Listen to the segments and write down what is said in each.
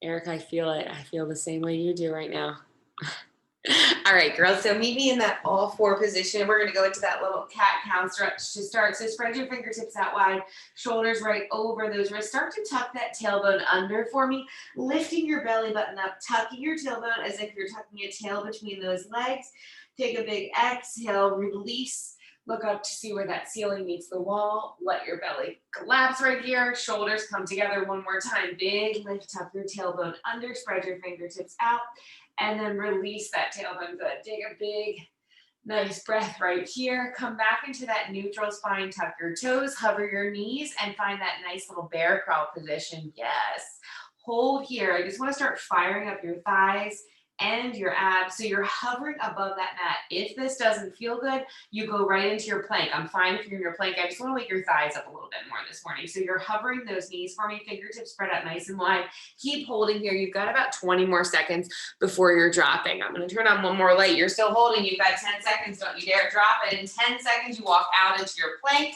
Eric, I feel it. I feel the same way you do right now. All right, girls. So meet me in that all four position. We're going to go into that little cat cow stretch to start. So spread your fingertips out wide, shoulders right over those wrists. Start to tuck that tailbone under for me, lifting your belly button up, tucking your tailbone as if you're tucking a tail between those legs. Take a big exhale, release. Look up to see where that ceiling meets the wall. Let your belly collapse right here. Shoulders come together one more time. Big lift, tuck your tailbone under, spread your fingertips out, and then release that tailbone. Good. Take a big, nice breath right here. Come back into that neutral spine. Tuck your toes, hover your knees, and find that nice little bear crawl position. Yes. Hold here. I just want to start firing up your thighs and your abs. So you're hovering above that mat. If this doesn't feel good, you go right into your plank. I'm fine if you're in your plank. I just want to wake your thighs up a little bit more this morning. So you're hovering those knees for me, fingertips spread out nice and wide. Keep holding here. You've got about 20 more seconds before you're dropping. I'm going to turn on one more light. You're still holding. You've got 10 seconds. Don't you dare drop it. In 10 seconds, you walk out into your plank.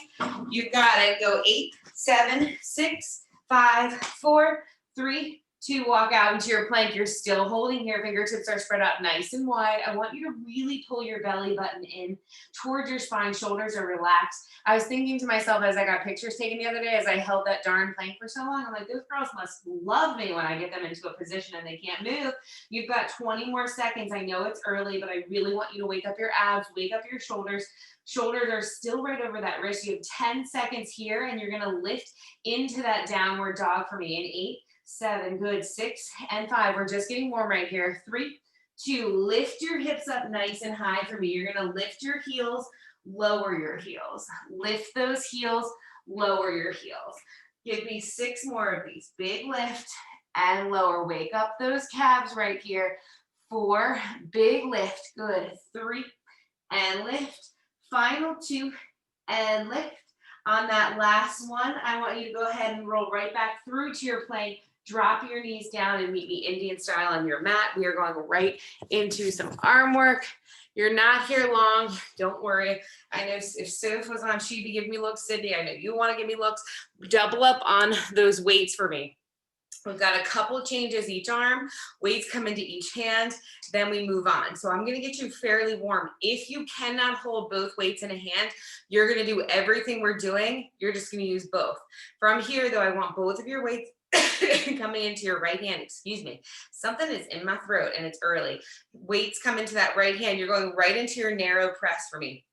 You've got it. Go 8, 7, 6, 5, 4, 3, 2, walk out into your plank. You're still holding here. Fingertips are spread out nice and wide. I want you to really pull your belly button in towards your spine. Shoulders are relaxed. I was thinking to myself as I got pictures taken the other day, as I held that darn plank for so long, I'm like, those girls must love me when I get them into a position and they can't move. You've got 20 more seconds. I know it's early, but I really want you to wake up your abs, wake up your shoulders. Shoulders are still right over that wrist. You have 10 seconds here, and you're going to lift into that downward dog for me in 8, 7, good, 6 and 5. We're just getting warm right here. 3, 2, lift your hips up nice and high for me. You're going to lift your heels, lower your heels. Lift those heels, lower your heels. Give me 6 more of these. Big lift and lower. Wake up those calves right here. 4, big lift. Good. 3 and lift. Final 2 and lift. On that last one, I want you to go ahead and roll right back through to your plank. Drop your knees down and meet me Indian style on your mat. We are going right into some arm work. You're not here long. Don't worry. I know if Soph was on, she'd be giving me looks. Sydney, I know you want to give me looks. Double up on those weights for me. We've got a couple changes each arm. Weights come into each hand. Then we move on. So I'm going to get you fairly warm. If you cannot hold both weights in a hand, you're going to do everything we're doing. You're just going to use both. From here, though, I want both of your weights coming into your right hand. Excuse me. Something is in my throat and it's early. Weights come into that right hand. You're going right into your narrow press for me.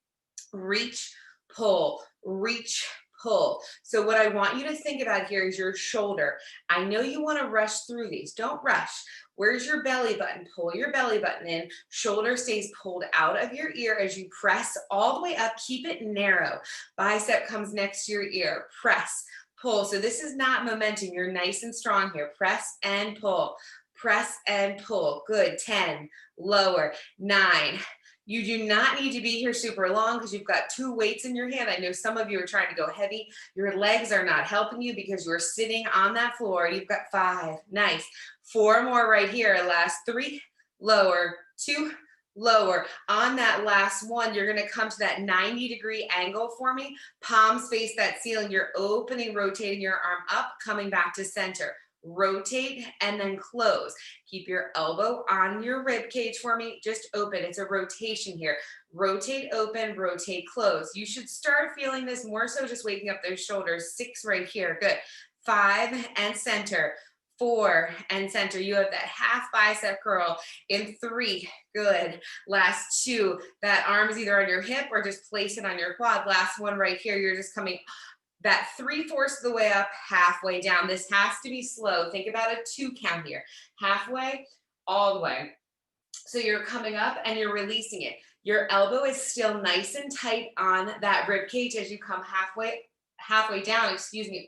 Reach, pull, reach, pull. So what I want you to think about here is your shoulder. I know you want to rush through these. Don't rush. Where's your belly button? Pull your belly button in. Shoulder stays pulled out of your ear as you press all the way up. Keep it narrow. Bicep comes next to your ear. Press, pull. So this is not momentum. You're nice and strong here. Press and pull. Press and pull. Good. 10. Lower. 9. You do not need to be here super long because you've got 2 weights in your hand. I know some of you are trying to go heavy. Your legs are not helping you because you're sitting on that floor. You've got 5. Nice. 4 more right here. Last 3. Lower. 2. Lower. On that last one, you're going to come to that 90-degree angle for me. Palms face that ceiling. You're opening, rotating your arm up, coming back to center. Rotate and then close. Keep your elbow on your rib cage for me. Just open. It's a rotation here. Rotate, open, rotate, close. You should start feeling this more so just waking up those shoulders. 6 right here. Good. 5 and center. 4 and center. You have that half bicep curl in 3. Good. Last 2. That arm is either on your hip or just place it on your quad. Last one right here. You're just coming that 3/4 of the way up, halfway down. This has to be slow. Think about a 2 count here. Halfway, all the way. So you're coming up and you're releasing it. Your elbow is still nice and tight on that rib cage as you come halfway down,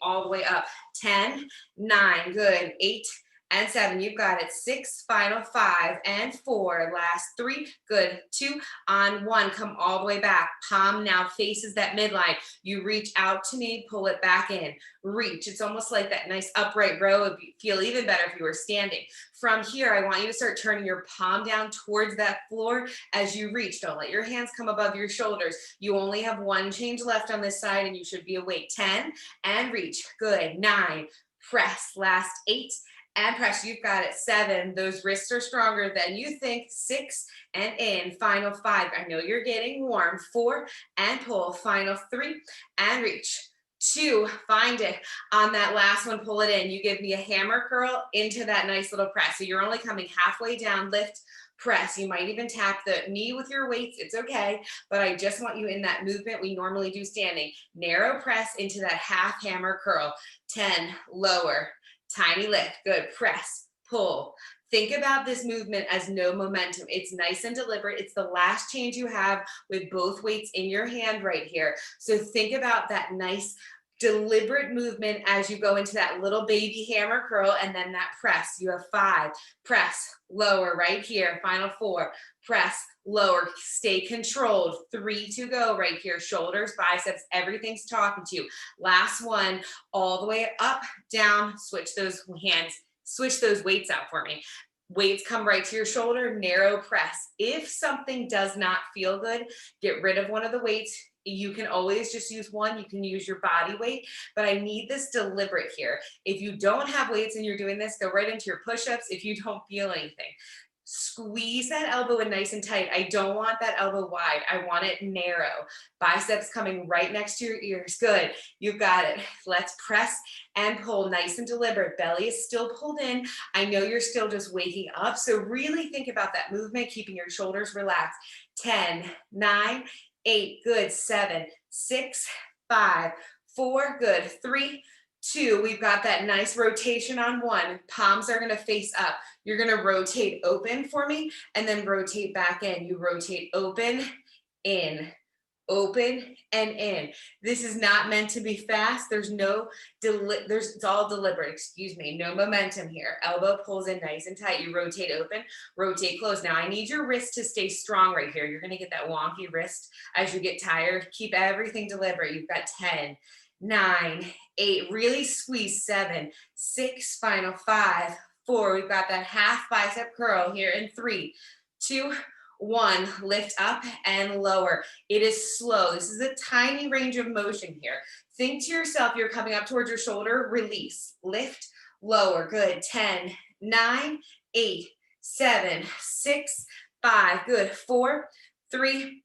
all the way up. 10, 9, good. 8 and 7, you've got it. 6, final 5 and 4, last 3, good. 2 on 1, come all the way back. Palm now faces that midline. You reach out to me, pull it back in. Reach. It's almost like that nice upright row. It'd feel even better if you were standing. From here, I want you to start turning your palm down towards that floor as you reach. Don't let your hands come above your shoulders. You only have 1 change left on this side and you should be awake. 10 and reach. Good. 9, press. Last 8 and press. You've got it. 7. Those wrists are stronger than you think. 6 and in. Final 5. I know you're getting warm. 4 and pull. Final 3 and reach. 2, find it. On that last one, pull it in. You give me a hammer curl into that nice little press. So you're only coming halfway down, lift, press. You might even tap the knee with your weights. It's okay. But I just want you in that movement we normally do standing. Narrow press into that half hammer curl. 10, lower, tiny lift. Good. Press, pull. Think about this movement as no momentum. It's nice and deliberate. It's the last change you have with both weights in your hand right here. So think about that nice deliberate movement as you go into that little baby hammer curl and then that press. You have 5, press, lower right here. Final 4, press, lower, stay controlled. 3 to go right here. Shoulders, biceps, everything's talking to you. Last one, all the way up, down, switch those hands. Switch those weights out for me. Weights come right to your shoulder, narrow press. If something does not feel good, get rid of one of the weights. You can always just use one. You can use your body weight, but I need this deliberate here. If you don't have weights and you're doing this, go right into your push-ups if you don't feel anything. Squeeze that elbow in nice and tight. I don't want that elbow wide. I want it narrow. Biceps coming right next to your ears. Good. You've got it. Let's press and pull nice and deliberate. Belly is still pulled in. I know you're still just waking up. So really think about that movement, keeping your shoulders relaxed. 10, 9, 8, good. 7, 6, 5, 4, good. 3, 2, we've got that nice rotation on 1. Palms are going to face up. You're going to rotate open for me and then rotate back in. You rotate open, in, open, and in. This is not meant to be fast. It's all deliberate, excuse me. No momentum here. Elbow pulls in nice and tight. You rotate open, rotate close. Now I need your wrist to stay strong right here. You're going to get that wonky wrist as you get tired. Keep everything deliberate. You've got 10, 9, 8, really squeeze. 7, 6, final 5, 4. We've got that half bicep curl here in 3, 2, 1. Lift up and lower. It is slow. This is a tiny range of motion here. Think to yourself, you're coming up towards your shoulder, release, lift, lower. Good. 10, 9, 8, 7, 6, 5. Good. 4, 3,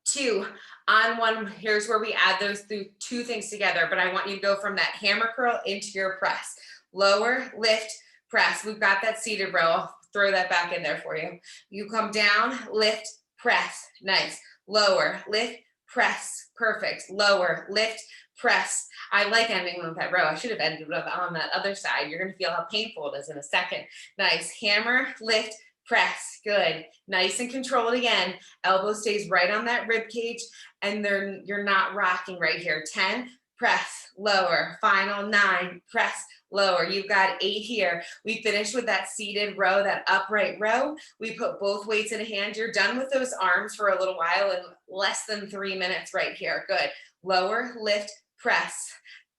2. On 1, here's where we add those 2 things together, but I want you to go from that hammer curl into your press. Lower, lift, press. We've got that seated row. I'll throw that back in there for you. You come down, lift, press. Nice. Lower, lift, press. Perfect. Lower, lift, press. I like ending with that row. I should have ended up on that other side. You're going to feel how painful it is in a second. Nice. Hammer, lift, press. Good. Nice and controlled again. Elbow stays right on that rib cage and you're not rocking right here. 10, press, lower. Final 9, press, lower. You've got 8 here. We finished with that seated row, that upright row. We put both weights in a hand. You're done with those arms for a little while in less than 3 minutes right here. Good. Lower, lift, press.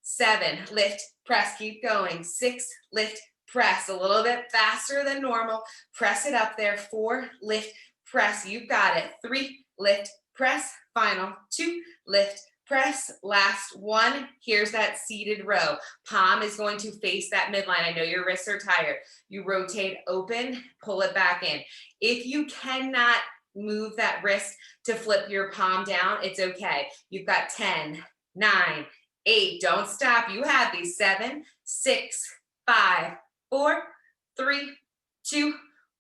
7, lift, press. Keep going. 6, lift, press. A little bit faster than normal. Press it up there. 4, lift, press. You've got it. 3, lift, press. Final 2, lift, press. Last 1. Here's that seated row. Palm is going to face that midline. I know your wrists are tired. You rotate open, pull it back in. If you cannot move that wrist to flip your palm down, it's okay. You've got 10, 9, 8. Don't stop. You have these. 7, 6, 5, 4, 3, 2,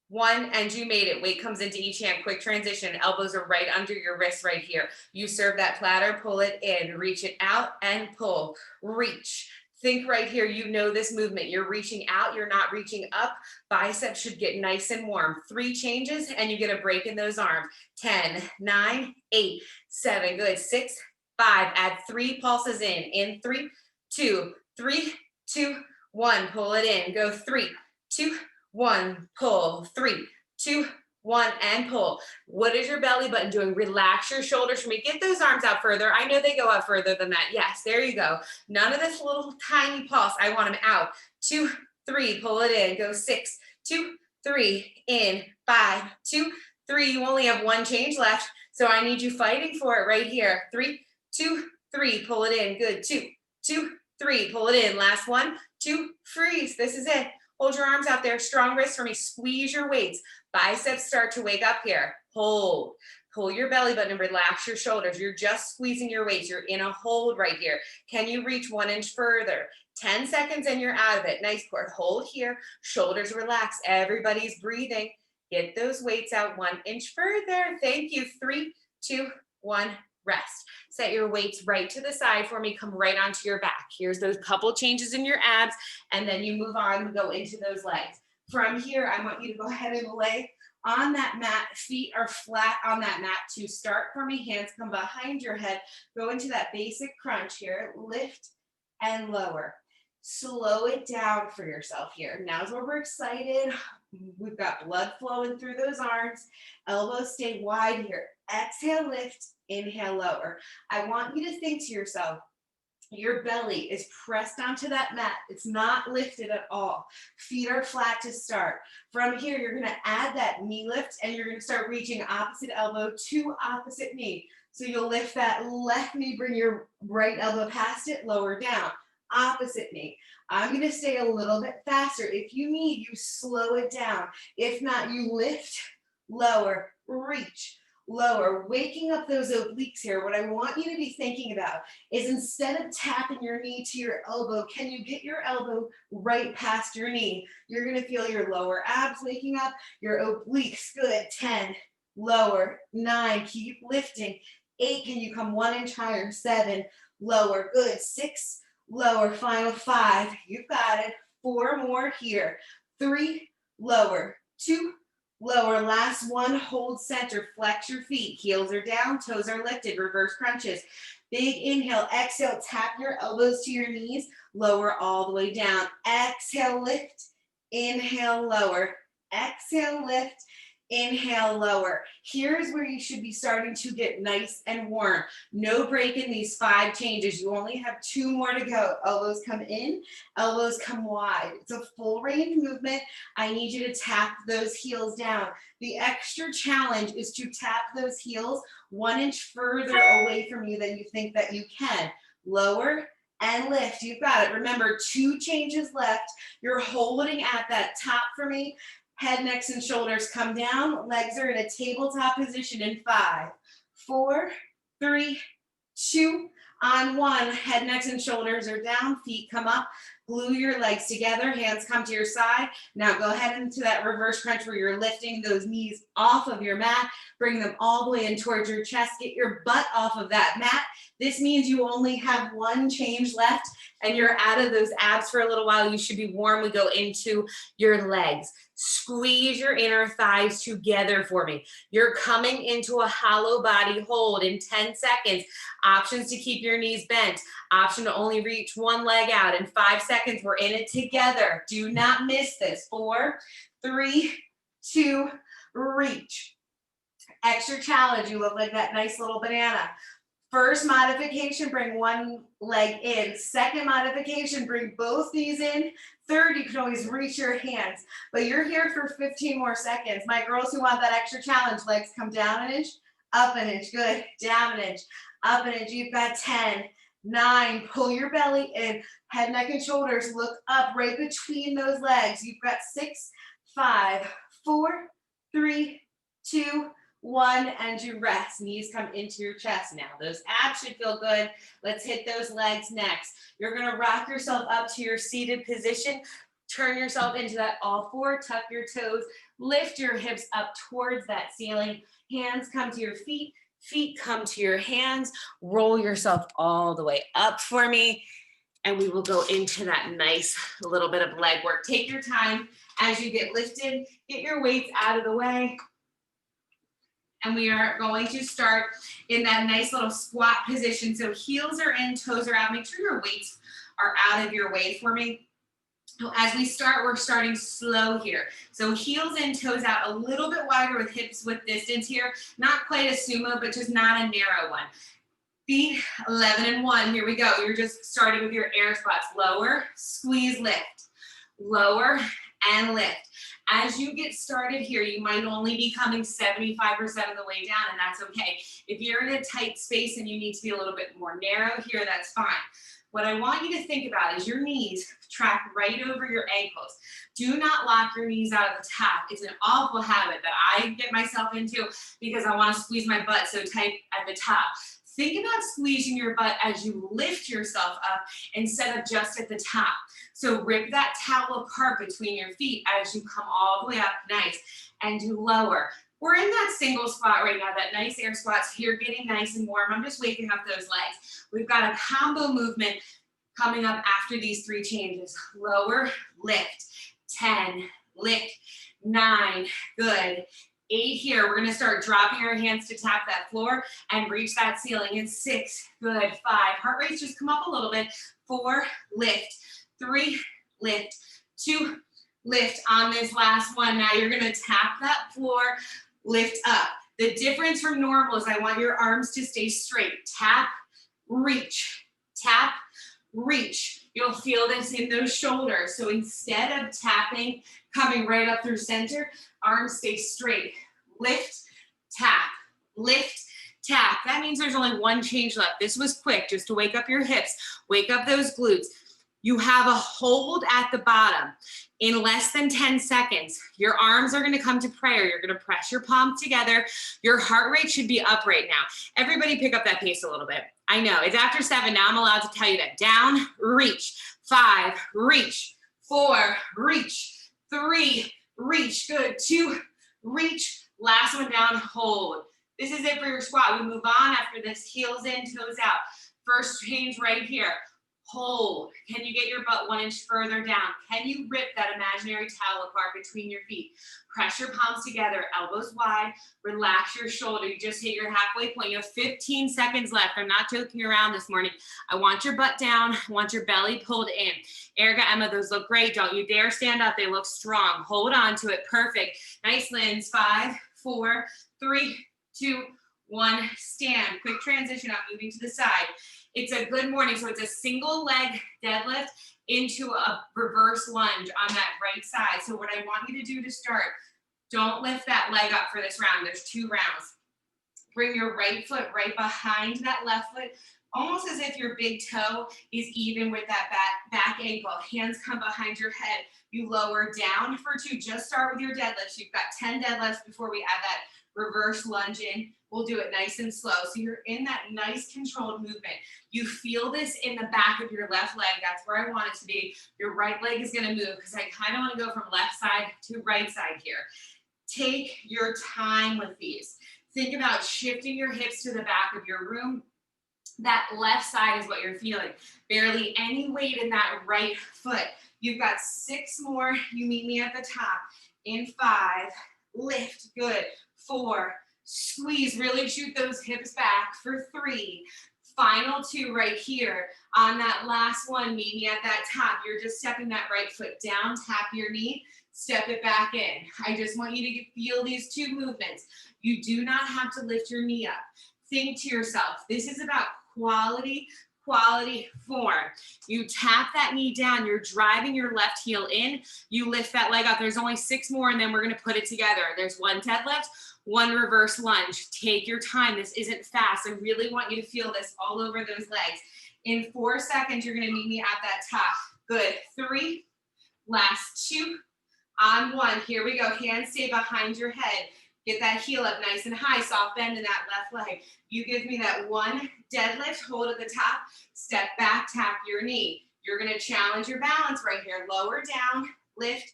1, and you made it. Weight comes into each hand. Quick transition. Elbows are right under your wrists right here. You serve that platter, pull it in, reach it out and pull, reach. Think right here, you know this movement. You're reaching out, you're not reaching up. Biceps should get nice and warm. 3 changes and you get a break in those arms. 10, 9, 8, 7, good. 6, 5, add 3 pulses in 3, 2, 3, 2, 1, pull it in, go 3, 2, 1, pull, 3, 2, 1, and pull. What is your belly button doing? Relax your shoulders for me. Get those arms out further. I know they go out further than that. Yes, there you go. None of this little tiny pulse. I want them out. 2, 3, pull it in. Go 6, 2, 3, in, 5, 2, 3. You only have 1 change left, so I need you fighting for it right here. 3, 2, 3, pull it in. Good. 2, 2, 3, pull it in. Last 1, 2, freeze. This is it. Hold your arms out there, strong wrists for me. Squeeze your weights. Biceps start to wake up here. Hold. Pull your belly button and relax your shoulders. You're just squeezing your weights. You're in a hold right here. Can you reach 1 inch further? 10 seconds and you're out of it. Nice core. Hold here. Shoulders relax. Everybody's breathing. Get those weights out 1 inch further. Thank you. 3, 2, 1. Rest. Set your weights right to the side for me. Come right onto your back. Here's those couple changes in your abs, and then you move on, go into those legs. From here, I want you to go ahead and lay on that mat. Feet are flat on that mat to start for me. Hands come behind your head. Go into that basic crunch here. Lift and lower. Slow it down for yourself here. Now's where we're excited. We've got blood flowing through those arms. Elbows stay wide here. Exhale, lift. Inhale, lower. I want you to think to yourself, your belly is pressed onto that mat. It's not lifted at all. Feet are flat to start. From here, you're going to add that knee lift, and you're going to start reaching opposite elbow to opposite knee. So you'll lift that left knee, bring your right elbow past it, lower down. Opposite knee. I'm going to stay a little bit faster. If you need, you slow it down. If not, you lift, lower, reach, lower, waking up those obliques here. What I want you to be thinking about is, instead of tapping your knee to your elbow, can you get your elbow right past your knee? You're going to feel your lower abs waking up, your obliques. Good. 10, lower. 9, keep lifting. 8, can you come 1 inch higher? 7, lower. Good. 6, lower. Final 5, you've got it. 4 more here. 3, lower. 2, lower. Last one, hold center. Flex your feet. Heels are down, toes are lifted. Reverse crunches. Big inhale. Exhale, tap your elbows to your knees. Lower all the way down. Exhale, lift. Inhale, lower. Exhale, lift. Inhale, lower. Here's where you should be starting to get nice and warm. No break in these 5 changes. You only have 2 more to go. Elbows come in, elbows come wide. It's a full range movement. I need you to tap those heels down. The extra challenge is to tap those heels 1 inch further away from you than you think that you can. Lower and lift. You've got it. Remember, 2 changes left. You're holding at that top for me. Head, necks, and shoulders come down. Legs are in a tabletop position in 5, 4, 3, 2, on 1. Head, necks, and shoulders are down. Feet come up. Glue your legs together. Hands come to your side. Now go ahead into that reverse crunch where you're lifting those knees off of your mat. Bring them all the way in towards your chest. Get your butt off of that mat. This means you only have 1 change left, and you're out of those abs for a little while. You should be warm. We go into your legs. Squeeze your inner thighs together for me. You're coming into a hollow body hold in 10 seconds. Options to keep your knees bent. Option to only reach 1 leg out. In 5 seconds, we're in it together. Do not miss this. 4, 3, 2, reach. Extra challenge. You look like that nice little banana. First modification, bring 1 leg in. Second modification, bring both knees in. Third, you can always reach your hands, but you're here for 15 more seconds. My girls who want that extra challenge, legs come down an inch, up an inch. Good. Down an inch, up an inch. You've got 10, 9, pull your belly in. Head, neck, and shoulders look up right between those legs. You've got 6, 5, 4, 3, 2, 1, and you rest. Knees come into your chest now. Those abs should feel good. Let's hit those legs next. You're going to rock yourself up to your seated position. Turn yourself into that all 4. Tuck your toes. Lift your hips up towards that ceiling. Hands come to your feet. Feet come to your hands. Roll yourself all the way up for me. And we will go into that nice little bit of leg work. Take your time as you get lifted. Get your weights out of the way. And we are going to start in that nice little squat position. So heels are in, toes are out. Make sure your weights are out of your way for me. So as we start, we're starting slow here. So heels in, toes out, a little bit wider with hips with distance here. Not quite a sumo, but just not a narrow one. Feet 11 and 1. Here we go. You're just starting with your air squats. Lower, squeeze, lift. Lower and lift. As you get started here, you might only be coming 75% of the way down, and that's okay. If you're in a tight space and you need to be a little bit more narrow here, that's fine. What I want you to think about is your knees track right over your ankles. Do not lock your knees out of the top. It's an awful habit that I get myself into because I want to squeeze my butt so tight at the top. Think about squeezing your butt as you lift yourself up instead of just at the top. So rip that towel apart between your feet as you come all the way up, nice, and do lower. We're in that single spot right now, that nice air squat. So you're getting nice and warm. I'm just waking up those legs. We've got a combo movement coming up after these 3 changes. Lower, lift, 10, lift, 9, good. 8 here. We're going to start dropping our hands to tap that floor and reach that ceiling in 6, good. 5, heart rates just come up a little bit. 4, lift, 3, lift, 2, lift on this last one. Now you're going to tap that floor, lift up. The difference from normal is I want your arms to stay straight. Tap, reach, tap, reach. You'll feel this in those shoulders. So instead of tapping, coming right up through center, arms stay straight. Lift, tap, lift, tap. That means there's only 1 change left. This was quick, just to wake up your hips, wake up those glutes. You have a hold at the bottom. In less than 10 seconds, your arms are gonna come to prayer. You're gonna press your palms together. Your heart rate should be up right now. Everybody pick up that pace a little bit. I know, it's after 7, now I'm allowed to tell you that. Down, reach, 5, reach, 4, reach, 3, reach, good, 2, reach, last one down, hold. This is it for your squat. We move on after this, heels in, toes out. First change right here. Hold. Can you get your butt 1 inch further down? Can you rip that imaginary towel apart between your feet? Press your palms together, elbows wide, relax your shoulder. You just hit your halfway point. You have 15 seconds left. I'm not joking around this morning. I want your butt down. I want your belly pulled in. Erica, Emma, those look great. Don't you dare stand up. They look strong. Hold on to it. Perfect. Nice, Linz. 5, 4, 3, 2, 1. Stand. Quick transition. I'm moving to the side. It's a good morning. So it's a single leg deadlift into a reverse lunge on that right side. So what I want you to do to start, don't lift that leg up for this round. There's 2 rounds. Bring your right foot right behind that left foot, almost as if your big toe is even with that back ankle. Hands come behind your head. You lower down for 2. Just start with your deadlifts. You've got 10 deadlifts before we add that reverse lunge in. We'll do it nice and slow. So you're in that nice controlled movement. You feel this in the back of your left leg. That's where I want it to be. Your right leg is going to move because I kind of want to go from left side to right side here. Take your time with these. Think about shifting your hips to the back of your room. That left side is what you're feeling. Barely any weight in that right foot. You've got 6 more. You meet me at the top. In 5, lift, good. 4, squeeze, really shoot those hips back for 3. Final 2 right here. On that last one, meet me at that top. You're just stepping that right foot down, tap your knee, step it back in. I just want you to feel these 2 movements. You do not have to lift your knee up. Think to yourself, this is about quality form. You tap that knee down, you're driving your left heel in, you lift that leg up. There's only 6 more and then we're gonna put it together. There's 1 deadlift, 1 reverse lunge. Take your time, this isn't fast. I really want you to feel this all over those legs. In 4 seconds, you're gonna meet me at that top. Good, 3, last 2, on 1. Here we go, hands stay behind your head. Get that heel up nice and high, soft bend in that left leg. You give me that 1 deadlift, hold at the top, step back, tap your knee. You're gonna challenge your balance right here. Lower down, lift,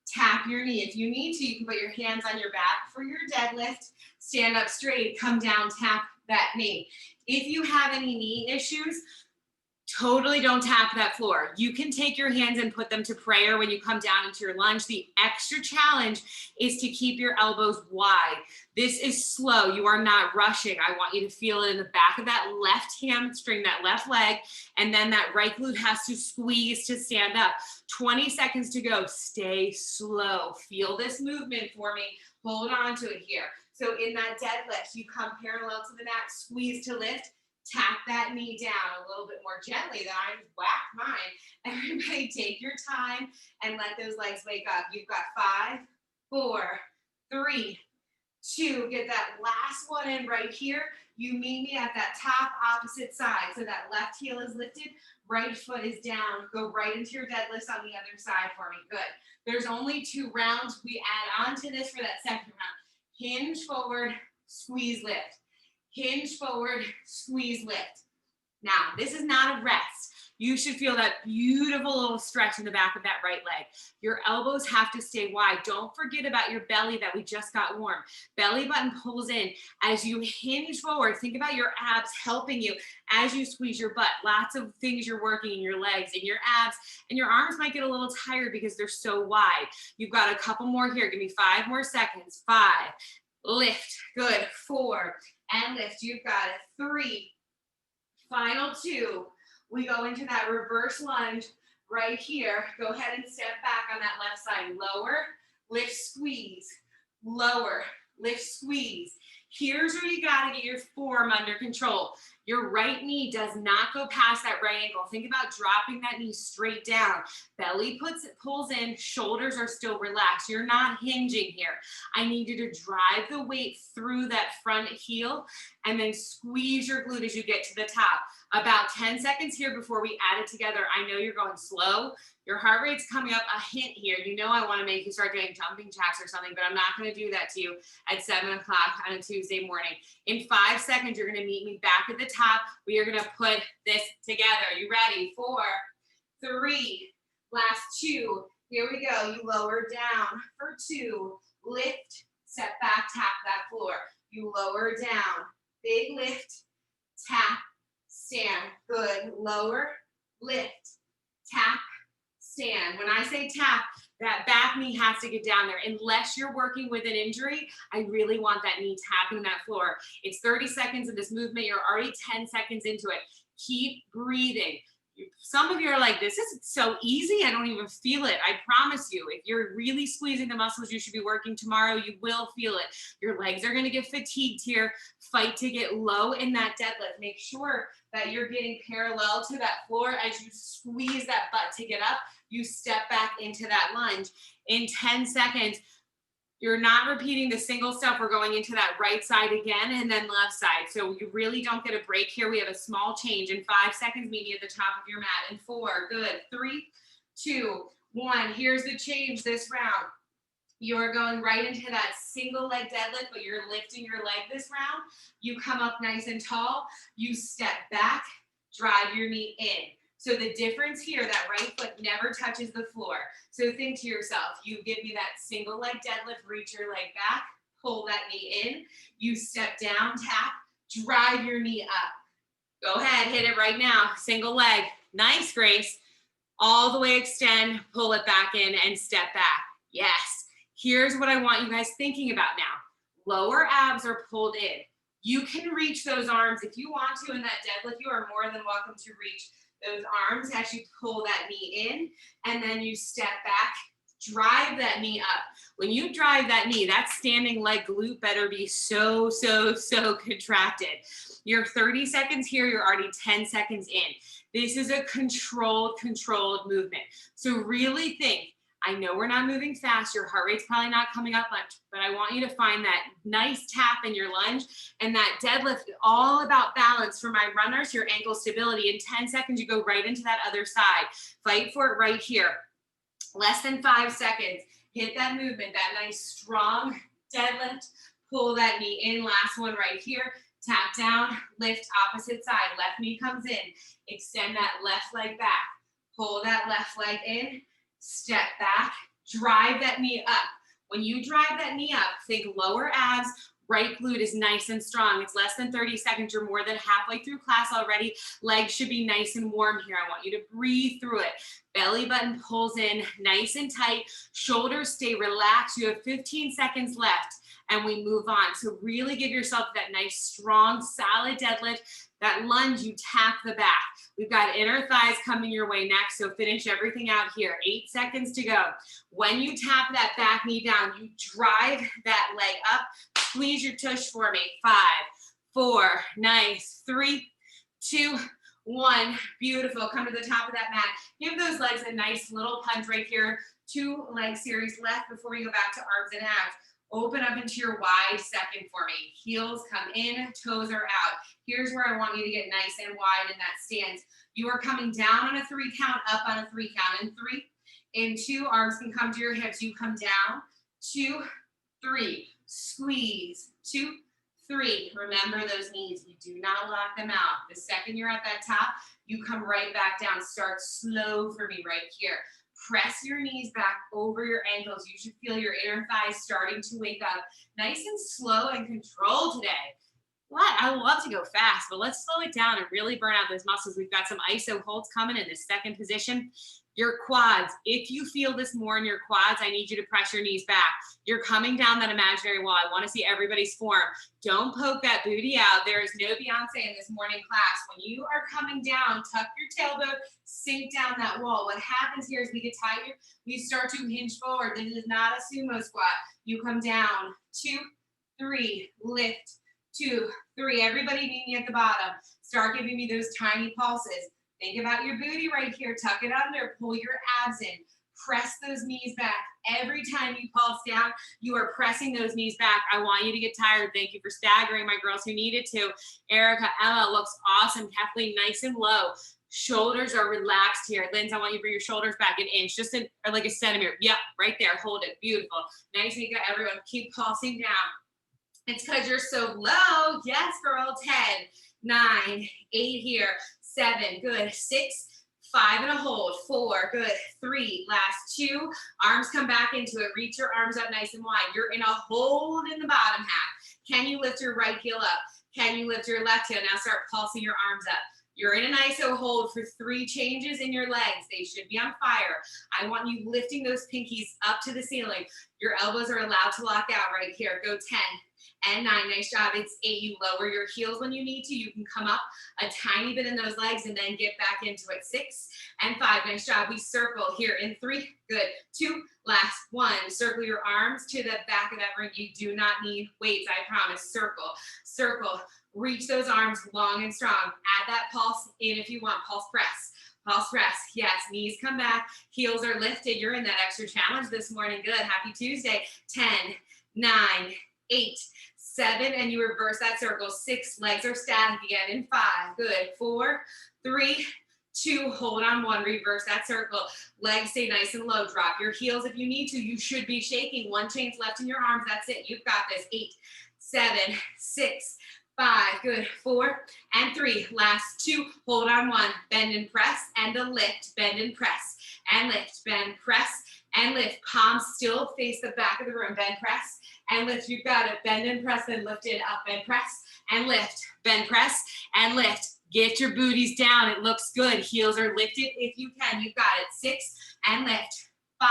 tap your knee. If you need to, you can put your hands on your back for your deadlift. Stand up straight, come down, tap that knee. If you have any knee issues, totally don't tap that floor. You can take your hands and put them to prayer when you come down into your lunge. The extra challenge is to keep your elbows wide. This is slow. You are not rushing. I want you to feel it in the back of that left hamstring, that left leg, and then that right glute has to squeeze to stand up. 20 seconds to go. Stay slow. Feel this movement for me. Hold on to it here. So in that deadlift, you come parallel to the mat, squeeze to lift. Tap that knee down a little bit more gently than I just whacked mine. Everybody take your time and let those legs wake up. You've got 5, 4, 3, 2. Get that last one in right here. You meet me at that top opposite side. So that left heel is lifted, right foot is down. Go right into your deadlifts on the other side for me. Good. There's only 2 rounds. We add on to this for that second round. Hinge forward, squeeze lift. Hinge forward, squeeze lift. Now, this is not a rest. You should feel that beautiful little stretch in the back of that right leg. Your elbows have to stay wide. Don't forget about your belly that we just got warm. Belly button pulls in. As you hinge forward, think about your abs helping you as you squeeze your butt. Lots of things you're working in your legs and your abs, and your arms might get a little tired because they're so wide. You've got a couple more here. Give me 5 more seconds. 5, lift, good. 4, and lift. You've got it. 3, final 2. We go into that reverse lunge right here. Go ahead and step back on that left side. Lower, lift, squeeze. Lower, lift, squeeze. Here's where you got to get your form under control. Your right knee does not go past that right ankle. Think about dropping that knee straight down. Belly pulls in, shoulders are still relaxed. You're not hinging here. I need you to drive the weight through that front heel and then squeeze your glute as you get to the top. About 10 seconds here before we add it together. I know you're going slow. Your heart rate's coming up a hint here. You know I want to make you start doing jumping jacks or something, but I'm not going to do that to you at 7 o'clock on a Tuesday morning. In 5 seconds, you're going to meet me back at the top. We are going to put this together. You ready? 4, 3, last 2. Here we go. You lower down for 2. Lift, step back, tap that floor. You lower down. Big lift, tap, stand. Good. Lower, lift, tap, stand. When I say tap, that back knee has to get down there. Unless you're working with an injury, I really want that knee tapping that floor. It's 30 seconds of this movement. You're already 10 seconds into it. Keep breathing. Some of you are like, this is so easy. I don't even feel it. I promise you, if you're really squeezing the muscles you should be working tomorrow, you will feel it. Your legs are going to get fatigued here. Fight to get low in that deadlift. Make sure that you're getting parallel to that floor as you squeeze that butt to get up. You step back into that lunge. In 10 seconds, you're not repeating the single step. We're going into that right side again and then left side. So you really don't get a break here. We have a small change. In 5 seconds, meet me at the top of your mat. In 4, good. 3, 2, 1. Here's the change this round. You're going right into that single leg deadlift, but you're lifting your leg this round. You come up nice and tall. You step back, drive your knee in. So the difference here, that right foot never touches the floor. So think to yourself, you give me that single leg deadlift, reach your leg back, pull that knee in. You step down, tap, drive your knee up. Go ahead, hit it right now. Single leg. Nice, Grace. All the way extend, pull it back in, and step back. Yes. Here's what I want you guys thinking about now. Lower abs are pulled in. You can reach those arms if you want to in that deadlift. You are more than welcome to reach those arms as you pull that knee in, and then you step back, drive that knee up. When you drive that knee, that standing leg glute better be so contracted. You're 30 seconds here, you're already 10 seconds in. This is a controlled movement. So really think, I know we're not moving fast, your heart rate's probably not coming up much, but I want you to find that nice tap in your lunge, and that deadlift, all about balance. For my runners, your ankle stability. In 10 seconds, you go right into that other side. Fight for it right here. Less than 5 seconds. Hit that movement, that nice strong deadlift. Pull that knee in. Last one right here. Tap down, lift opposite side. Left knee comes in. Extend that left leg back. Pull that left leg in. Step back, drive that knee up. When you drive that knee up, think lower abs, right glute is nice and strong. It's less than 30 seconds. You're more than halfway through class already. Legs should be nice and warm here. I want you to breathe through it. Belly button pulls in nice and tight. Shoulders stay relaxed. You have 15 seconds left and we move on. So really give yourself that nice, strong, solid deadlift. That lunge, you tap the back. We've got inner thighs coming your way next, so finish everything out here. 8 seconds to go. When you tap that back knee down, you drive that leg up. Squeeze your tush for me. 5, 4, nice. 3, 2, 1. Beautiful. Come to the top of that mat. Give those legs a nice little punch right here. 2 leg series left before we go back to arms and abs. Open up into your wide second for me. Heels come in, toes are out. Here's where I want you to get nice and wide in that stance. You are coming down on a 3 count, up on a 3 count. In 3, in 2, arms can come to your hips. You come down, 2, 3, squeeze, 2, 3. Remember those knees. You do not lock them out. The second you're at that top, you come right back down. Start slow for me right here. Press your knees back over your ankles. You should feel your inner thighs starting to wake up. Nice and slow and controlled today. What? I love to go fast, but let's slow it down and really burn out those muscles. We've got some iso holds coming in this second position. Your quads, if you feel this more in your quads, I need you to press your knees back. You're coming down that imaginary wall. I want to see everybody's form. Don't poke that booty out. There is no Beyonce in this morning class. When you are coming down, tuck your tailbone, sink down that wall. What happens here is we get tired. We start to hinge forward. This is not a sumo squat. You come down, 2, 3, lift, 2, 3. Everybody meet me at the bottom. Start giving me those tiny pulses. Think about your booty right here. Tuck it under. Pull your abs in. Press those knees back. Every time you pulse down, you are pressing those knees back. I want you to get tired. Thank you for staggering, my girls who needed to. Erica, Emma looks awesome. Kathleen, nice and low. Shoulders are relaxed here. Linz, I want you to bring your shoulders back an inch, just or like a centimeter. Yep, right there. Hold it. Beautiful. Nice, Mika. Everyone, keep pulsing down. It's because you're so low. Yes, girl. 10, 9, 8 here. 7, good. 6, 5 and a hold. 4, good. 3, last 2. Arms come back into it. Reach your arms up nice and wide. You're in a hold in the bottom half. Can you lift your right heel up? Can you lift your left heel? Now start pulsing your arms up. You're in an iso hold for 3 changes in your legs. They should be on fire. I want you lifting those pinkies up to the ceiling. Your elbows are allowed to lock out right here. Go 10 and 9. Nice job. It's 8. You lower your heels when you need to. You can come up a tiny bit in those legs and then get back into it. 6 and 5. Nice job. We circle here in 3. Good. 2. Last 1. Circle your arms to the back of that ring. You do not need weights. I promise. Circle. Circle. Reach those arms long and strong. Add that pulse in if you want. Pulse press. Pulse press. Yes. Knees come back. Heels are lifted. You're in that extra challenge this morning. Good. Happy Tuesday. 10, 9, 8, 7, and you reverse that circle. 6, legs are static again in 5. Good. 4, 3, 2, hold on 1, reverse that circle. Legs stay nice and low. Drop your heels if you need to. You should be shaking. 1 chain's left in your arms. That's it. You've got this. 8, 7, 6, 5, good. 4 and 3. Last 2. Hold on 1. Bend and press and a lift. Bend and press and lift. Bend, press and lift. Palms still face the back of the room. Bend, press and lift. You've got it. Bend and press and lift it up. Bend, press and lift. Bend, press and lift. Get your booties down. It looks good. Heels are lifted if you can. You've got it. 6 and lift. 5,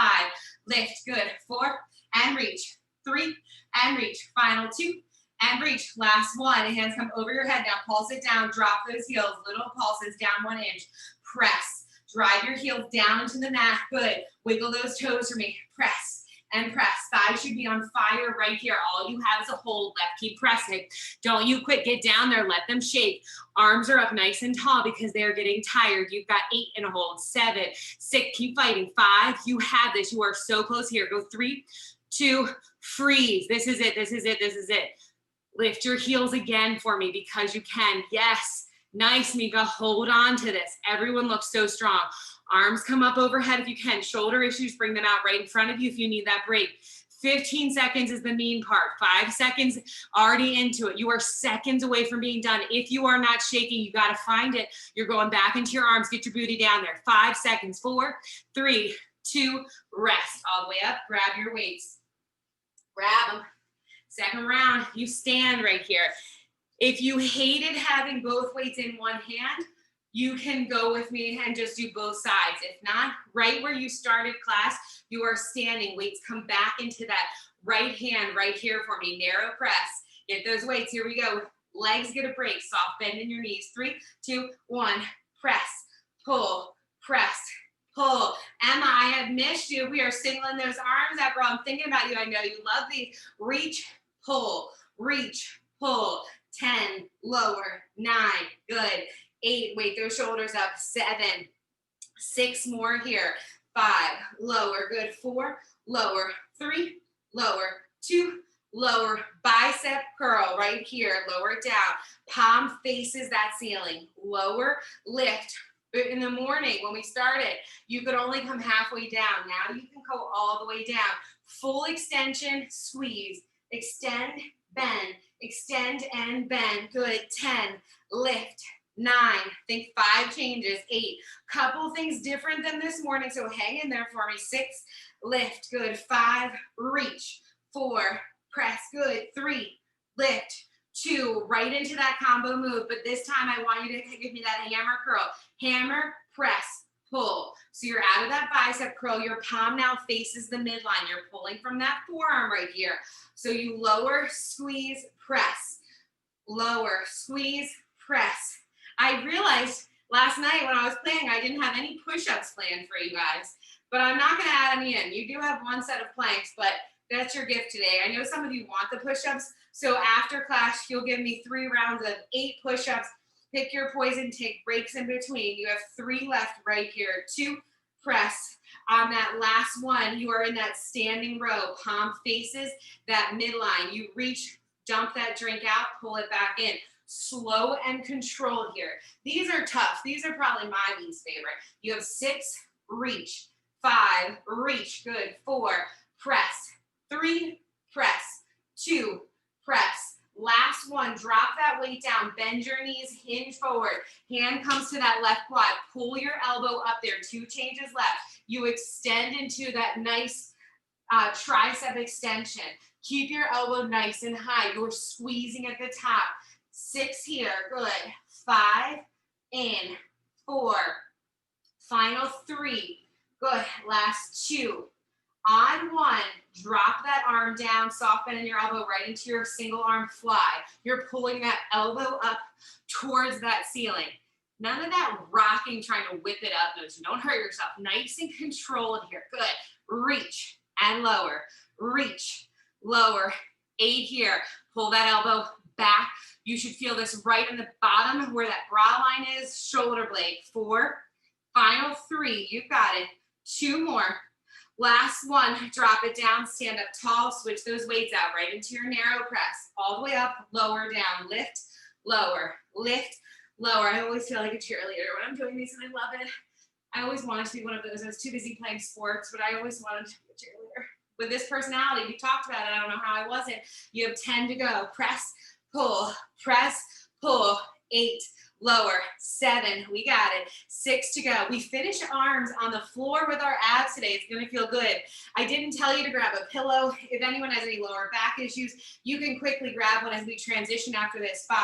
lift. Good. 4 and reach. 3 and reach. Final 2 and reach. Last 1. Hands come over your head. Now pulse it down. Drop those heels. Little pulses down 1 inch. Press. Drive your heels down into the mat. Good. Wiggle those toes for me. Press and press. Thighs should be on fire right here. All you have is a hold left. Keep pressing. Don't you quit. Get down there. Let them shake. Arms are up nice and tall because they're getting tired. You've got 8 in a hold. 7, 6. Keep fighting. 5. You have this. You are so close here. Go 3, 2. Freeze. This is it. This is it. This is it. Lift your heels again for me because you can. Yes. Nice, Mika. Hold on to this. Everyone looks so strong. Arms come up overhead if you can. Shoulder issues, bring them out right in front of you if you need that break. 15 seconds is the mean part. 5 seconds already into it. You are seconds away from being done. If you are not shaking, you got to find it. You're going back into your arms. Get your booty down there. 5 seconds. 4, 3, 2, rest. All the way up. Grab your weights. Grab them. Second round, you stand right here. If you hated having both weights in one hand, you can go with me and just do both sides. If not, right where you started class, you are standing. Weights come back into that right hand right here for me. Narrow press. Get those weights. Here we go. Legs get a break. Soft bend in your knees. 3, 2, 1. Press, pull, press, pull. Emma, I have missed you. We are singling those arms up, bro. I'm thinking about you. I know you love these. Reach, pull, reach, pull. 10, lower. 9, good. 8, wait those shoulders up. 7, 6 more here. 5, lower, good. 4, lower. 3, lower. 2, lower, bicep curl right here, lower it down, palm faces that ceiling, lower, lift. In the morning when we started, you could only come halfway down. Now you can go all the way down. Full extension, squeeze, extend, bend, extend and bend. Good. 10, lift. 9, think 5 changes. 8, couple things different than this morning, so hang in there for me. 6, lift. Good. 5, reach. 4, press. Good. 3, lift. 2, right into that combo move, but this time I want you to give me that hammer curl. Hammer, press, pull. So you're out of that bicep curl. Your palm now faces the midline. You're pulling from that forearm right here. So you lower, squeeze, press. Lower, squeeze, press. I realized last night when I was playing, I didn't have any push-ups planned for you guys, but I'm not going to add any in. You do have one set of planks, but that's your gift today. I know some of you want the push-ups, so after class, you'll give me 3 rounds of 8 push-ups. Pick your poison, take breaks in between. You have 3 left right here. 2, press. On that last one, you are in that standing row, palm faces that midline. You reach, dump that drink out, pull it back in. Slow and controlled here. These are tough. These are probably my least favorite. You have 6, reach. 5, reach. Good. 4, press. 3, press. 2, press. Last one, drop that weight down, bend your knees, hinge forward. Hand comes to that left quad. Pull your elbow up there. 2 changes left. You extend into that nice tricep extension. Keep your elbow nice and high. You're squeezing at the top. 6 here. Good. 5, in. 4. Final 3. Good. Last 2. On 1, drop that arm down, soft bend in your elbow right into your single arm fly. You're pulling that elbow up towards that ceiling. None of that rocking, trying to whip it up. No, so don't hurt yourself. Nice and controlled here. Good. Reach and lower. Reach, lower. 8 here. Pull that elbow back. You should feel this right in the bottom where that bra line is. Shoulder blade. 4. Final 3. You've got it. 2 more. Last one, drop it down, stand up tall, switch those weights out right into your narrow press. All the way up, lower, down, lift, lower, lower. I always feel like a cheerleader when I'm doing these and I love it. I always wanted to be one of those. I was too busy playing sports, but I always wanted to be a cheerleader. With this personality, we talked about it, I don't know how I wasn't. You have 10 to go. Press, pull, 8, lower, 7, we got it, 6 to go. We finish arms on the floor with our abs today. It's gonna feel good. I didn't tell you to grab a pillow. If anyone has any lower back issues, you can quickly grab one as we transition after this. 5,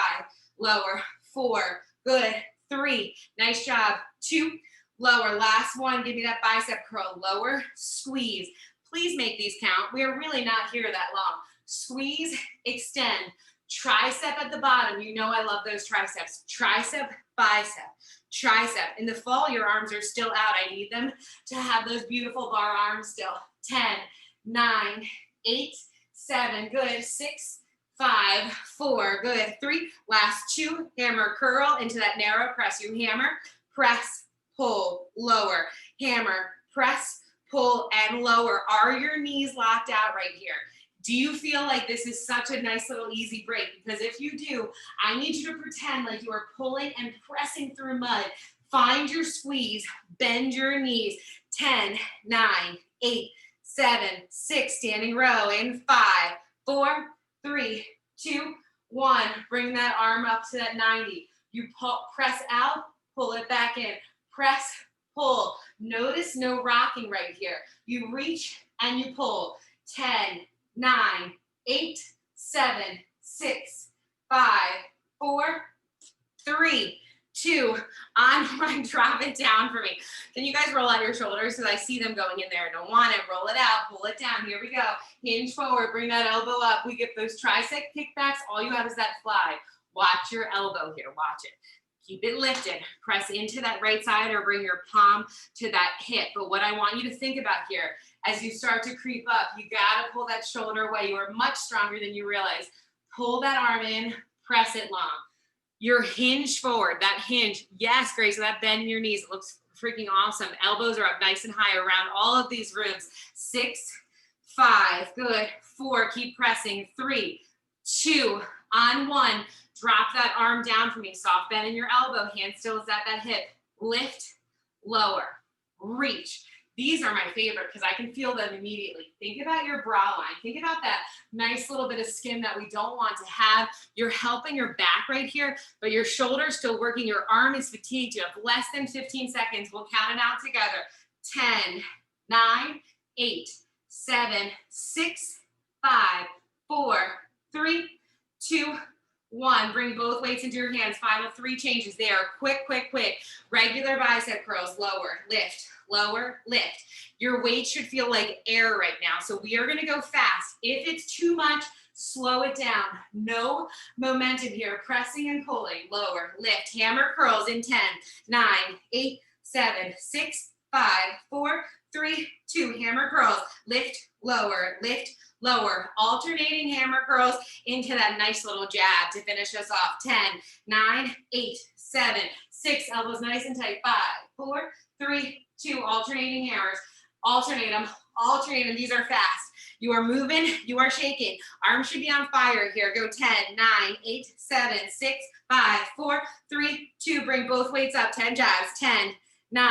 lower, 4, good, 3, nice job, 2, lower, last one, give me that bicep curl, lower, squeeze. Please make these count. We are really not here that long. Squeeze, extend. Tricep at the bottom. You know I love those triceps. Tricep, bicep, tricep. In the fall, your arms are still out. I need them to have those beautiful bar arms still. 10, 9, 8, 7. Good. 6, 5, 4. Good. 3. Last 2. Hammer curl into that narrow press. You hammer, press, pull, lower. Hammer, press, pull, and lower. Are your knees locked out right here? Do you feel like this is such a nice little easy break? Because if you do, I need you to pretend like you are pulling and pressing through mud. Find your squeeze, bend your knees. 10, 9, 8, 7, 6, standing row in 5, 4, 3, 2, 1. Bring that arm up to that 90. You pull, press out, pull it back in. Press, pull. Notice no rocking right here. You reach and you pull. 10, 9, 8, 7, 6, 5, 4, 3, 2. On one, drop it down for me. Can you guys roll out your shoulders because I see them going in there. Don't want it. Roll it out. Pull it down. Here we go. Hinge forward. Bring that elbow up. We get those tricep kickbacks. All you have is that fly. Watch your elbow here. Watch it. Keep it lifted. Press into that right side or bring your palm to that hip. But what I want you to think about here, as you start to creep up, you gotta pull that shoulder away. You are much stronger than you realize. Pull that arm in, press it long. You're hinged forward, that hinge. Yes, great, so that bend in your knees, it looks freaking awesome. Elbows are up nice and high around all of these rooms. 6, 5, good, 4, keep pressing, 3, 2, on 1, drop that arm down for me, soft bend in your elbow, hand still is at that hip, lift, lower, reach. These are my favorite because I can feel them immediately. Think about your bra line. Think about that nice little bit of skin that we don't want to have. You're helping your back right here, but your shoulder's still working. Your arm is fatigued. You have less than 15 seconds. We'll count it out together. 10, 9, 8, 7, 6, 5, 4, 3, 2, 1. Bring both weights into your hands. Final 3 changes there. Quick, quick, quick. Regular bicep curls. Lower, lift, lower, lift. Your weight should feel like air right now. So we are going to go fast. If it's too much, slow it down. No momentum here. Pressing and pulling. Lower, lift. Hammer curls in 10, 9, 8, 7, 6, 5, 4, 3, 2. Hammer curls. Lift, lower, lift, lower. Alternating hammer curls into that nice little jab to finish us off. 10, 9, 8, 7, 6. Elbows nice and tight. 5, 4, 3, 2. Alternating hammers. Alternate them. Alternate them. These are fast. You are moving. You are shaking. Arms should be on fire here. Go 10, 9, 8, 7, 6, 5, 4, 3, 2. Bring both weights up. 10 jabs. 10, 9,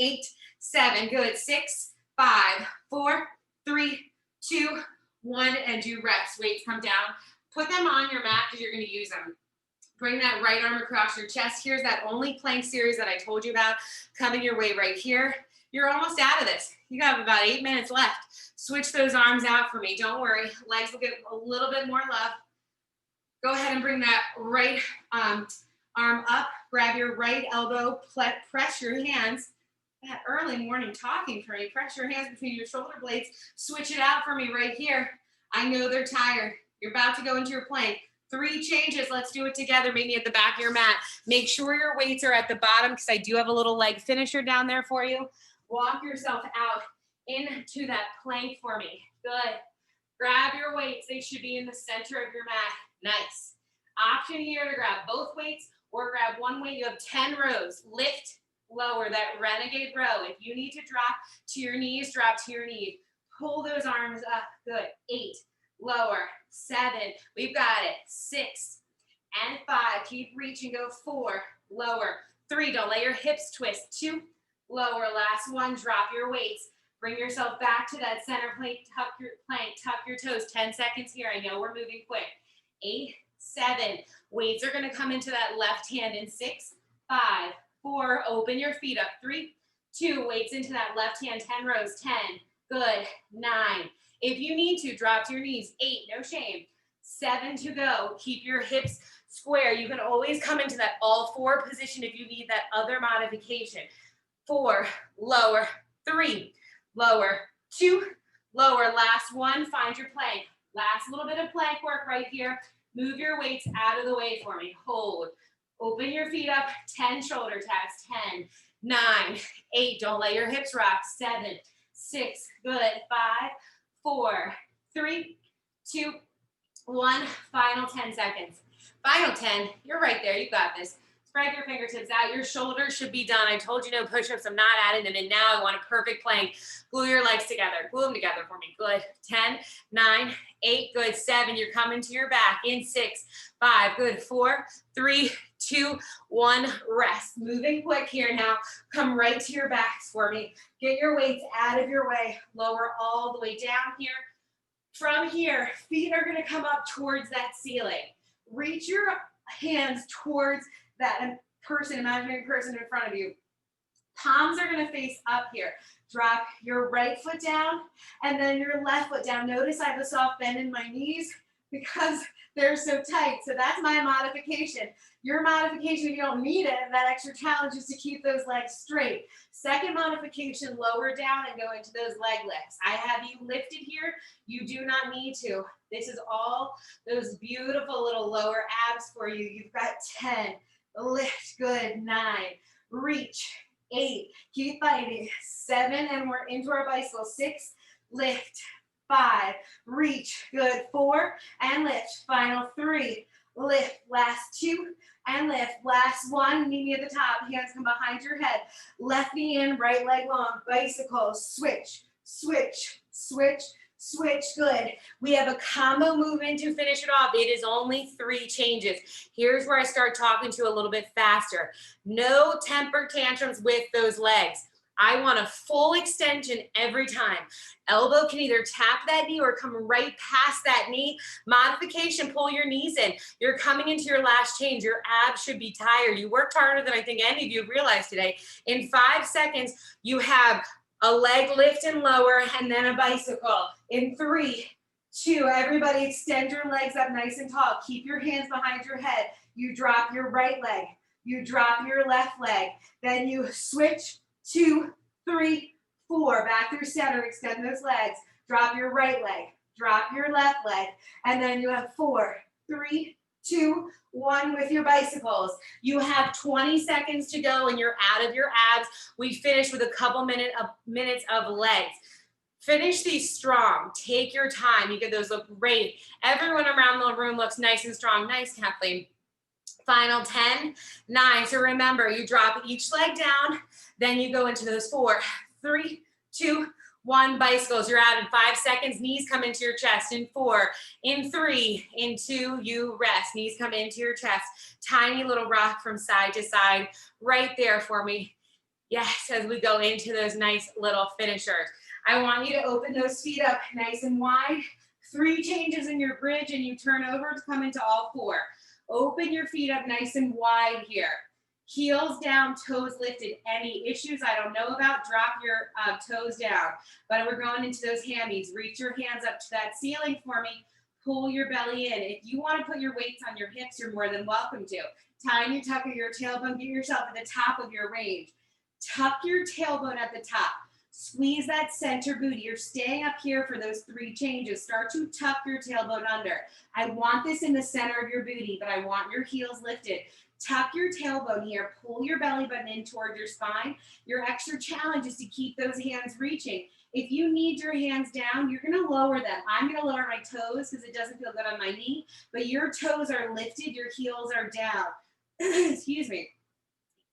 8, 7. Good. 6, 5, 4, 3, 2, 1. And do reps. Weights come down. Put them on your mat because you're going to use them. Bring that right arm across your chest. Here's that only plank series that I told you about coming your way right here. You're almost out of this. You have about 8 minutes left. Switch those arms out for me. Don't worry. Legs will get a little bit more love. Go ahead and bring that right arm up. Grab your right elbow. Press your hands. That early morning talking for me. Press your hands between your shoulder blades. Switch it out for me right here. I know they're tired. You're about to go into your plank. 3 changes. Let's do it together. Maybe at the back of your mat. Make sure your weights are at the bottom because I do have a little leg finisher down there for you. Walk yourself out into that plank for me. Good. Grab your weights. They should be in the center of your mat. Nice. Option here to grab both weights or grab one weight. You have 10 rows. Lift, lower, that renegade row. If you need to drop to your knees, drop to your knees. Pull those arms up. Good. 8. Lower, 7, we've got it, 6, and 5, keep reaching, go 4, lower, 3, don't let your hips twist, 2, lower, last 1, drop your weights, bring yourself back to that center plank, tuck your toes, 10 seconds here, I know we're moving quick, 8, 7, weights are going to come into that left hand in 6, 5, 4, open your feet up, 3, 2, weights into that left hand, 10 rows, 10, good, 9, if you need to, drop to your knees. 8, no shame. 7 to go. Keep your hips square. You can always come into that all 4 position if you need that other modification. 4, lower. 3, lower. 2, lower. Last 1, find your plank. Last little bit of plank work right here. Move your weights out of the way for me. Hold. Open your feet up. 10 shoulder taps. 10, 9, 8. Don't let your hips rock. 7, 6. Good. 5, 4, 3, 2, 1. Final 10 seconds. Final 10. You're right there. You got this. Spread your fingertips out. Your shoulders should be done. I told you no push-ups. I'm not adding them in now. I want a perfect plank. Glue your legs together. Glue them together for me. Good. 10, 9, 8. Good. 7. You're coming to your back. In 6, 5. Good. 4, 3, 2, 1. Rest. Moving quick here now. Come right to your backs for me. Get your weights out of your way. Lower all the way down here. From here, feet are going to come up towards that ceiling. Reach your hands towards that imaginary person in front of you. Palms are going to face up here. Drop your right foot down and then your left foot down. Notice I have a soft bend in my knees because they're so tight. So that's my modification. Your modification, if you don't need it, that extra challenge is to keep those legs straight. Second modification, lower down and go into those leg lifts. I have you lifted here. You do not need to. This is all those beautiful little lower abs for you. You've got 10. Lift. Good. 9. Reach. 8. Keep fighting. 7. And we're into our bicycle. 6. Lift. 5. Reach. Good. 4. And lift. Final 3. Lift. Last 2. And lift. Last 1. Knee at the top. Hands come behind your head. Left knee in. Right leg long. Bicycle. Switch. Switch. Switch. switch, good. We have a combo movement to finish it off. It is only 3 changes. Here's where I start talking to you a little bit faster. No temper tantrums with those legs. I want a full extension every time. Elbow can either tap that knee or come right past that knee. Modification, pull your knees in. You're coming into your last change. Your abs should be tired. You worked harder than I think any of you have realized today. In 5 seconds, you have a leg lift and lower, and then a bicycle. In 3, 2, everybody extend your legs up nice and tall. Keep your hands behind your head. You drop your right leg. You drop your left leg. Then you switch, 2, 3, 4. Back through center, extend those legs. Drop your right leg. Drop your left leg. And then you have 4, 3, 2, 1 with your bicycles. You have 20 seconds to go and you're out of your abs. We finish with a couple minutes of legs. Finish these strong. Take your time. You get those look great. Everyone around the room looks nice and strong. Nice, Kathleen. Final 10, 9. So remember, you drop each leg down, then you go into those 4, 3, 2, 1 bicycles. You're out in 5 seconds. Knees come into your chest in 4, in 3, in 2, you rest. Knees come into your chest. Tiny little rock from side to side right there for me. Yes, as we go into those nice little finishers. I want you to open those feet up nice and wide. 3 changes in your bridge and you turn over to come into all 4. Open your feet up nice and wide here. Heels down, toes lifted. Any issues I don't know about, drop your toes down. But we're going into those hammies. Reach your hands up to that ceiling for me. Pull your belly in. If you want to put your weights on your hips, you're more than welcome to. Tiny tuck of your tailbone. Get yourself at the top of your range. Tuck your tailbone at the top. Squeeze that center booty. You're staying up here for those 3 changes. Start to tuck your tailbone under. I want this in the center of your booty, but I want your heels lifted. Tuck your tailbone here. Pull your belly button in toward your spine. Your extra challenge is to keep those hands reaching. If you need your hands down, you're going to lower them. I'm going to lower my toes because it doesn't feel good on my knee, but your toes are lifted. Your heels are down. Excuse me.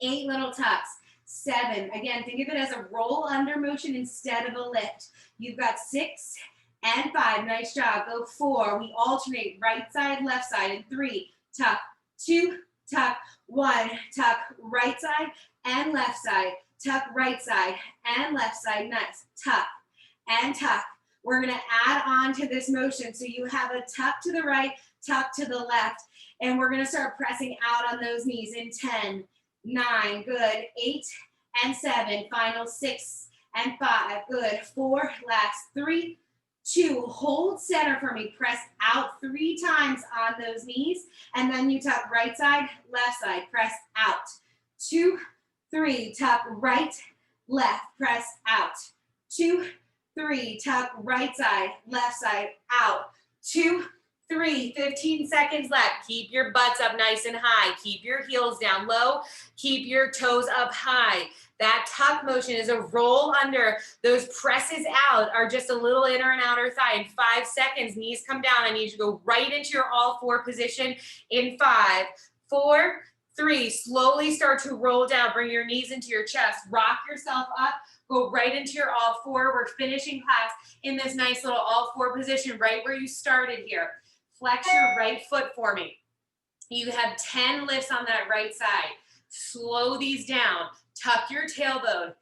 8 little tucks. 7. Again, think of it as a roll under motion instead of a lift. You've got 6 and 5. Nice job. Go 4. We alternate right side, left side. And 3, tuck, 2, tuck, 1, tuck, right side and left side. Tuck, right side and left side. Nice. Tuck and tuck. We're going to add on to this motion. So you have a tuck to the right, tuck to the left. And we're going to start pressing out on those knees in 10, 9, good, 8 and 7, final 6 and 5, good, 4, last 3, 2, hold center for me, press out 3 times on those knees, and then you tuck right side, left side, press out, 2, 3, tuck right, left, press out, 2, 3, tuck right side, left side, out, 2, 3, 15 seconds left. Keep your butts up nice and high. Keep your heels down low. Keep your toes up high. That tuck motion is a roll under. Those presses out are just a little inner and outer thigh. In 5 seconds, knees come down. I need you to go right into your all 4 position in 5, 4, 3. Slowly start to roll down. Bring your knees into your chest. Rock yourself up. Go right into your all 4. We're finishing class in this nice little all 4 position right where you started here. Flex your right foot for me. You have 10 lifts on that right side. Slow these down. Tuck your tailbone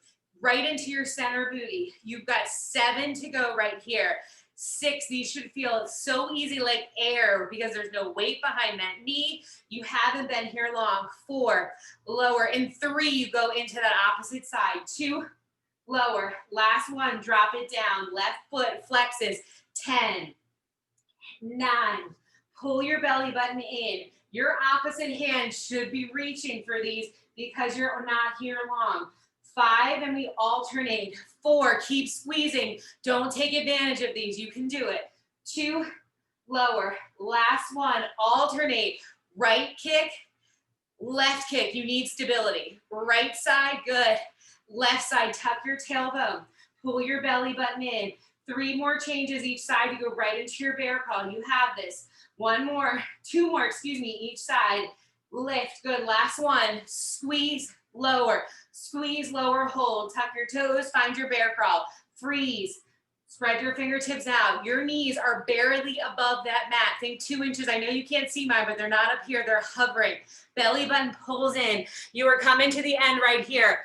right into your center booty. You've got 7 to go right here. 6, these should feel so easy like air because there's no weight behind that knee. You haven't been here long. 4, lower. In 3, you go into that opposite side. 2, lower. Last one, drop it down. Left foot flexes. 10, 9, pull your belly button in. Your opposite hand should be reaching for these because you're not here long. 5, and we alternate. 4, keep squeezing. Don't take advantage of these. You can do it. 2, lower. Last one, alternate. Right kick, left kick. You need stability. Right side, good. Left side, tuck your tailbone. Pull your belly button in. 3 more changes each side. You go right into your bear crawl. You have this. 1 more, 2 more, excuse me, each side. Lift, good. Last one. Squeeze, lower, hold. Tuck your toes, find your bear crawl. Freeze, Spread your fingertips out. Your knees are barely above that mat. Think 2 inches. I know you can't see mine, but they're not up here. They're hovering. Belly button pulls in. You are coming to the end right here.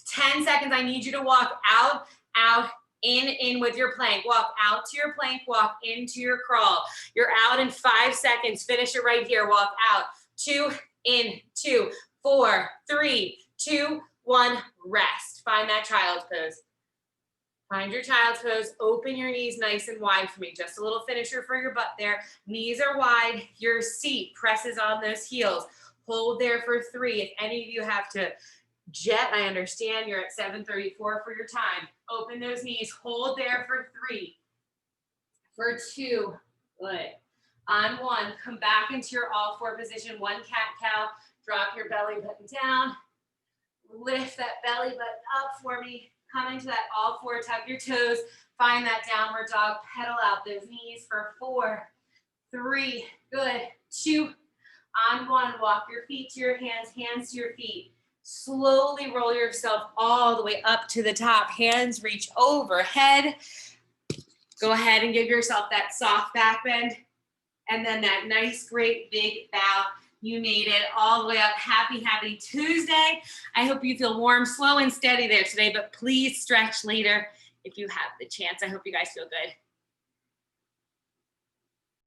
10 seconds. I need you to walk out, out, in with your plank. Walk out to your plank. Walk into your crawl. You're out in 5 seconds. Finish it right here. Walk out. 2, in, 2, 4, 3, 2, 1. Rest. Find that child's pose. Find your child's pose. Open your knees nice and wide for me. Just a little finisher for your butt there. Knees are wide. Your seat presses on those heels. Hold there for 3. If any of you have to jet, I understand. You're at 7:34 for your time. Open those knees. Hold there for 3. For 2. Good. On 1. Come back into your all 4 position. 1 cat-cow. Drop your belly button down. Lift that belly button up for me. Come into that all 4, tuck your toes, find that downward dog, pedal out those knees for 4, 3, good, 2, on 1, walk your feet to your hands, hands to your feet. Slowly roll yourself all the way up to the top, hands reach overhead. Go ahead and give yourself that soft back bend, and then that nice, great big bow. You made it all the way up. Happy, happy Tuesday. I hope you feel warm, slow, and steady there today, but please stretch later if you have the chance. I hope you guys feel good.